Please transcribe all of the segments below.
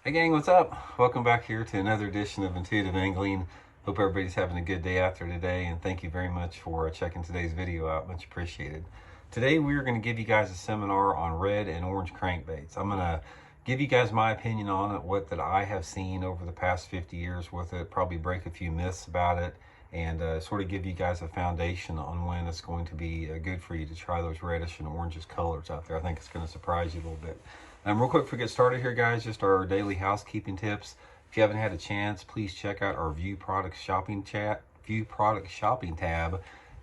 Hey gang, what's up? Welcome back here to another edition of Intuitive Angling. Hope everybody's having a good day out there today, and thank you very much for checking today's video out. Much appreciated. Today we're going to give you guys a seminar on red and orange crankbaits. I'm going to give you guys my opinion on it, what that I have seen over the past 50 years with it, probably break a few myths about it, and sort of give you guys a foundation on when it's going to be good for you to try those reddish and orangish colors out there. I think it's going to surprise you a little bit. Real quick before we get started here, guys, just our daily housekeeping tips. If you haven't had a chance, please check out our View Product Shopping tab.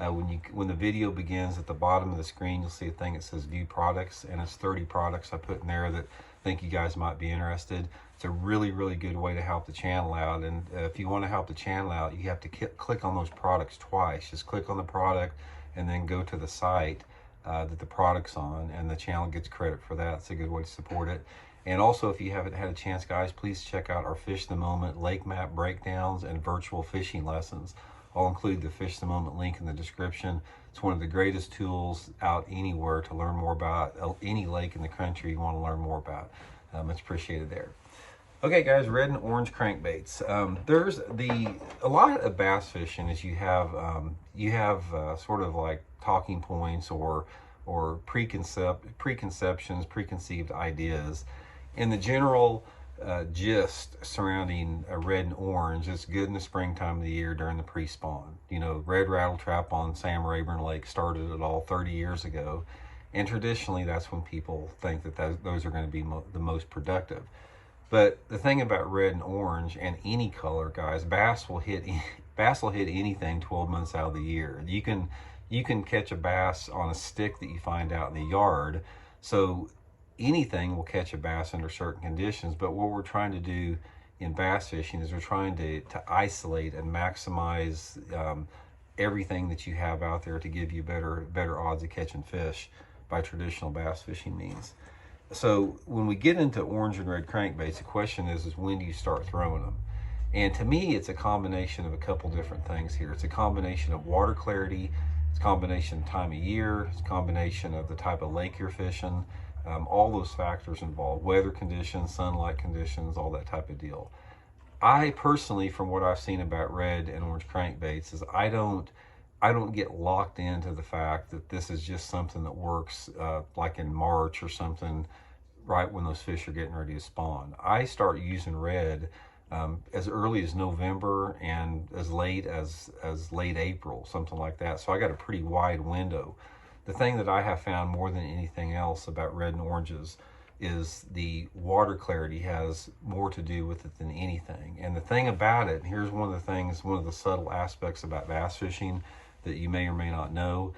When the video begins at the bottom of the screen, you'll see a thing that says View Products, and it's 30 products I put in there that I think you guys might be interested. It's a really, really good way to help the channel out. And if you want to help the channel out, you have to click on those products twice. Just click on the product and then go to the site that the product's on, and the channel gets credit for that. It's a good way to support it. And also, if you haven't had a chance, guys, please check out our Fish the Moment lake map breakdowns and virtual fishing lessons. I'll include the Fish the Moment link in the description. It's one of the greatest tools out anywhere to learn more about any lake in the country you want to learn more about. Much appreciated there. Okay, guys, red and orange crankbaits. A lot of bass fishing is you have sort of like talking points or preconceptions, preconceived ideas. And the general gist surrounding red and orange is good in the springtime of the year during the pre-spawn. You know, red rattle trap on Sam Rayburn Lake started it all 30 years ago. And traditionally, that's when people think that those are going to be the most productive. But the thing about red and orange and any color, guys, bass will hit anything 12 months out of the year. You can catch a bass on a stick that you find out in the yard. So anything will catch a bass under certain conditions. But what we're trying to do in bass fishing is we're trying to isolate and maximize everything that you have out there to give you better odds of catching fish by traditional bass fishing means. So when we get into orange and red crankbaits, the question is when do you start throwing them? And to me, it's a combination of a couple different things here. It's a combination of water clarity, it's a combination of time of year, it's a combination of the type of lake you're fishing, all those factors involved, weather conditions, sunlight conditions, all that type of deal. I personally, from what I've seen about red and orange crankbaits, is I don't get locked into the fact that this is just something that works like in March or something, right when those fish are getting ready to spawn. I start using red as early as November and as late as late April, something like that. So I got a pretty wide window. The thing that I have found more than anything else about red and oranges is the water clarity has more to do with it than anything. And the thing about it, and here's one of the subtle aspects about bass fishing that you may or may not know,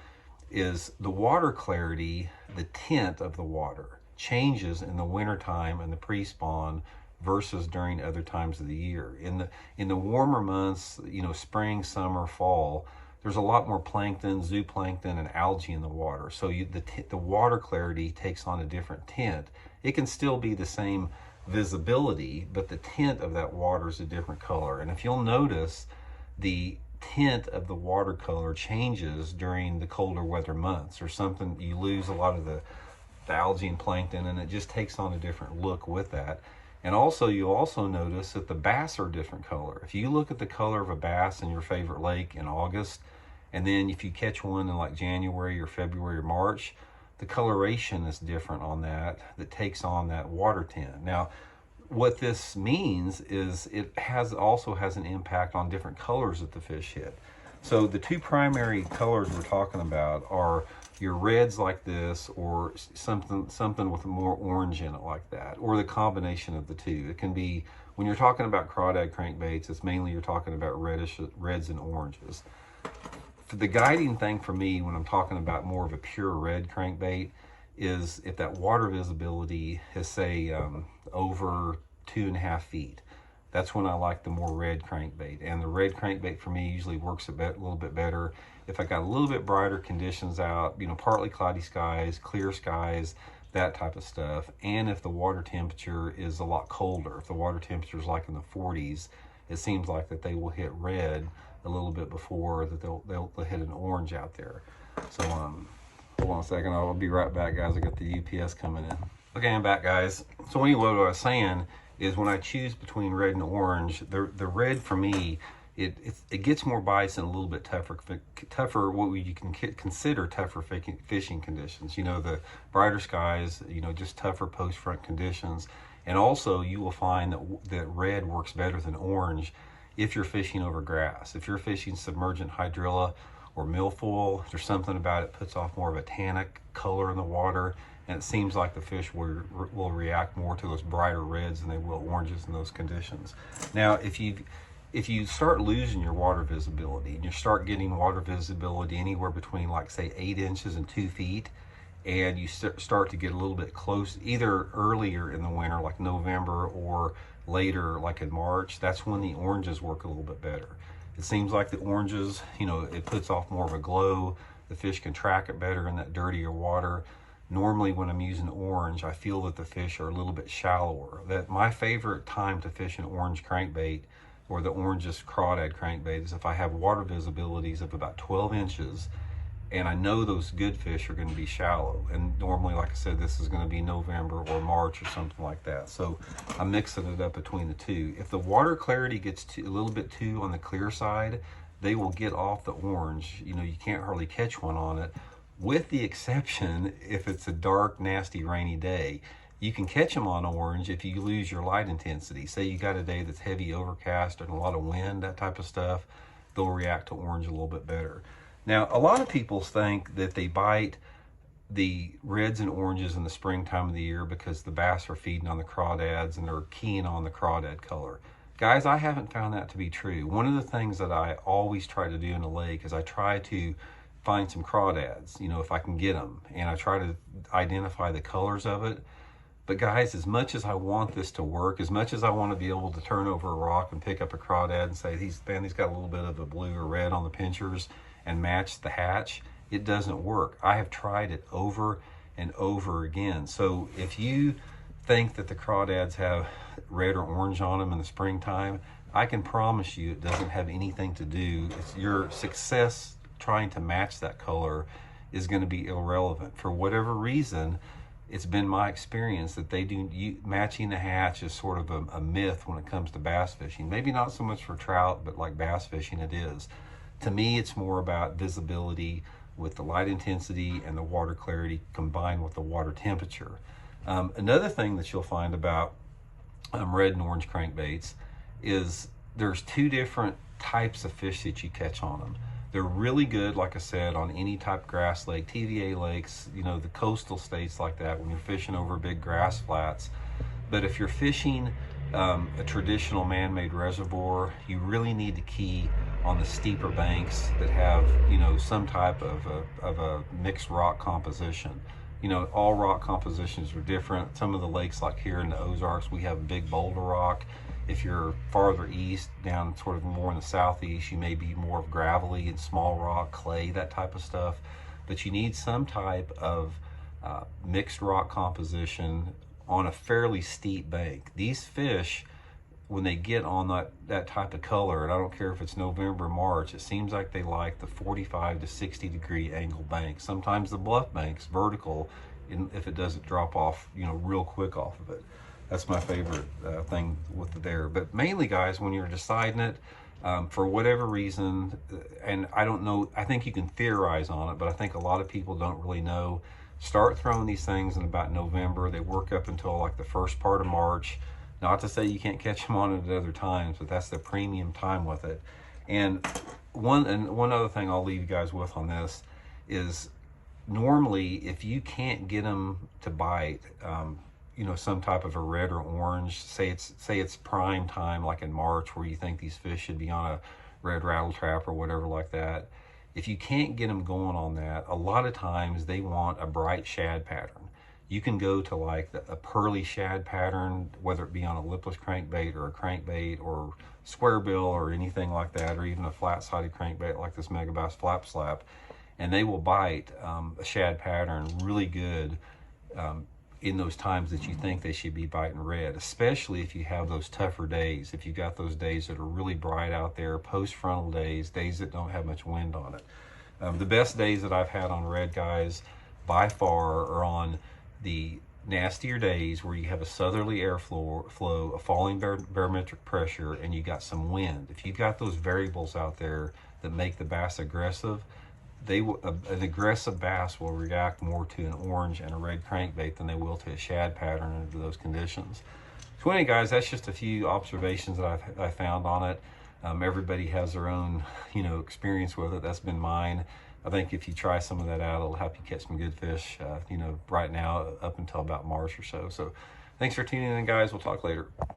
is the water clarity, the tint of the water changes in the wintertime and the pre-spawn versus during other times of the year. In the warmer months, you know, spring, summer, fall, there's a lot more plankton, zooplankton, and algae in the water. So the water clarity takes on a different tint. It can still be the same visibility, but the tint of that water is a different color. And if you'll notice, the tint of the watercolor changes during the colder weather months or something. You lose a lot of the algae and plankton, and it just takes on a different look with that. And also, you'll also notice that the bass are a different color. If you look at the color of a bass in your favorite lake in August, and then if you catch one in like January or February or March, the coloration is different on that takes on that water tint. Now, what this means is it also has an impact on different colors that the fish hit. So the two primary colors we're talking about are your reds like this, or something with more orange in it like that, or the combination of the two. It can be, when you're talking about crawdad crankbaits, it's mainly you're talking about reds and oranges. The guiding thing for me when I'm talking about more of a pure red crankbait is if that water visibility is, say, over 2.5 feet. That's when I like the more red crankbait. And the red crankbait for me usually works a little bit better if I got a little bit brighter conditions out, you know, partly cloudy skies, clear skies, that type of stuff. And if the water temperature is a lot colder, if the water temperature is like in the 40s, it seems like that they will hit red a little bit before that they'll hit an orange out there. So hold on a second, I'll be right back, guys. I got the UPS coming in. Okay, I'm back, guys. So anyway, what I was saying is when I choose between red and orange, the red for me, it gets more bites and a little bit tougher what you can consider tougher fishing conditions. You know, the brighter skies, you know, just tougher post front conditions. And also you will find that red works better than orange if you're fishing over grass. If you're fishing submergent hydrilla or milfoil, there's something about it puts off more of a tannic color in the water, and it seems like the fish will react more to those brighter reds than they will oranges in those conditions. Now, if you start losing your water visibility and you start getting water visibility anywhere between, like, say 8 inches and 2 feet, and you start to get a little bit close, either earlier in the winter like November or later like in March, that's when the oranges work a little bit better. It seems like the oranges, you know, it puts off more of a glow. The fish can track it better in that dirtier water. Normally when I'm using orange, I feel that the fish are a little bit shallower. That my favorite time to fish an orange crankbait or the orangest crawdad crankbait is if I have water visibilities of about 12 inches and I know those good fish are going to be shallow. And normally, like I said, this is going to be November or March or something like that. So I'm mixing it up between the two. If the water clarity gets a little bit too on the clear side, they will get off the orange. You know, you can't hardly catch one on it, with the exception if it's a dark, nasty, rainy day. You can catch them on orange if you lose your light intensity. Say you got a day that's heavy overcast and a lot of wind, that type of stuff, they'll react to orange a little bit better. Now, a lot of people think that they bite the reds and oranges in the springtime of the year because the bass are feeding on the crawdads and they're keying on the crawdad color. Guys, I haven't found that to be true. One of the things that I always try to do in a lake is I try to find some crawdads, you know, if I can get them, and I try to identify the colors of it. But guys, as much as I want this to work, as much as I want to be able to turn over a rock and pick up a crawdad and say, he's got a little bit of a blue or red on the pinchers and match the hatch, it doesn't work. I have tried it over and over again. So if you think that the crawdads have red or orange on them in the springtime, I can promise you it doesn't have anything to do. It's your success trying to match that color is going to be irrelevant. For whatever reason, it's been my experience that matching the hatch is sort of a myth when it comes to bass fishing. Maybe not so much for trout, but like bass fishing it is. To me, it's more about visibility with the light intensity and the water clarity combined with the water temperature. Another thing that you'll find about red and orange crankbaits is there's two different types of fish that you catch on them. They're really good, like I said, on any type of grass lake, TVA lakes, you know, the coastal states like that, when you're fishing over big grass flats. But if you're fishing a traditional man-made reservoir, you really need to key on the steeper banks that have, you know, some type of a mixed rock composition. You know, all rock compositions are different. Some of the lakes, like here in the Ozarks, we have big boulder rock. If you're farther east, down sort of more in the southeast, you may be more of gravelly and small rock, clay, that type of stuff. But you need some type of mixed rock composition on a fairly steep bank. These fish, when they get on that type of color, and I don't care if it's November or March, it seems like they like the 45 to 60 degree angle banks. Sometimes the bluff banks, vertical, if it doesn't drop off, you know, real quick off of it. That's my favorite thing with there. But mainly, guys, when you're deciding it, for whatever reason, and I don't know, I think you can theorize on it, but I think a lot of people don't really know. Start throwing these things in about November. They work up until like the first part of March. Not to say you can't catch them on it at other times, but that's the premium time with it. And one other thing I'll leave you guys with on this is, normally if you can't get them to bite, you know, some type of a red or orange, say it's prime time, like in March, where you think these fish should be on a red rattle trap or whatever like that. If you can't get them going on that, a lot of times they want a bright shad pattern. You can go to like a pearly shad pattern, whether it be on a lipless crankbait or a crankbait or square bill or anything like that, or even a flat-sided crankbait like this Megabass Flap Slap, and they will bite a shad pattern really good in those times that you think they should be biting red, especially if you have those tougher days. If you've got those days that are really bright out there, post-frontal days that don't have much wind on it. The best days that I've had on red, guys, by far, are on the nastier days where you have a southerly flow, a falling barometric pressure, and you got some wind. If you've got those variables out there that make the bass aggressive, an aggressive bass will react more to an orange and a red crankbait than they will to a shad pattern under those conditions. So anyway, guys, that's just a few observations that I found on it. Everybody has their own, experience with it. That's been mine. I think if you try some of that out, it'll help you catch some good fish, right now up until about March or so. So thanks for tuning in, guys. We'll talk later.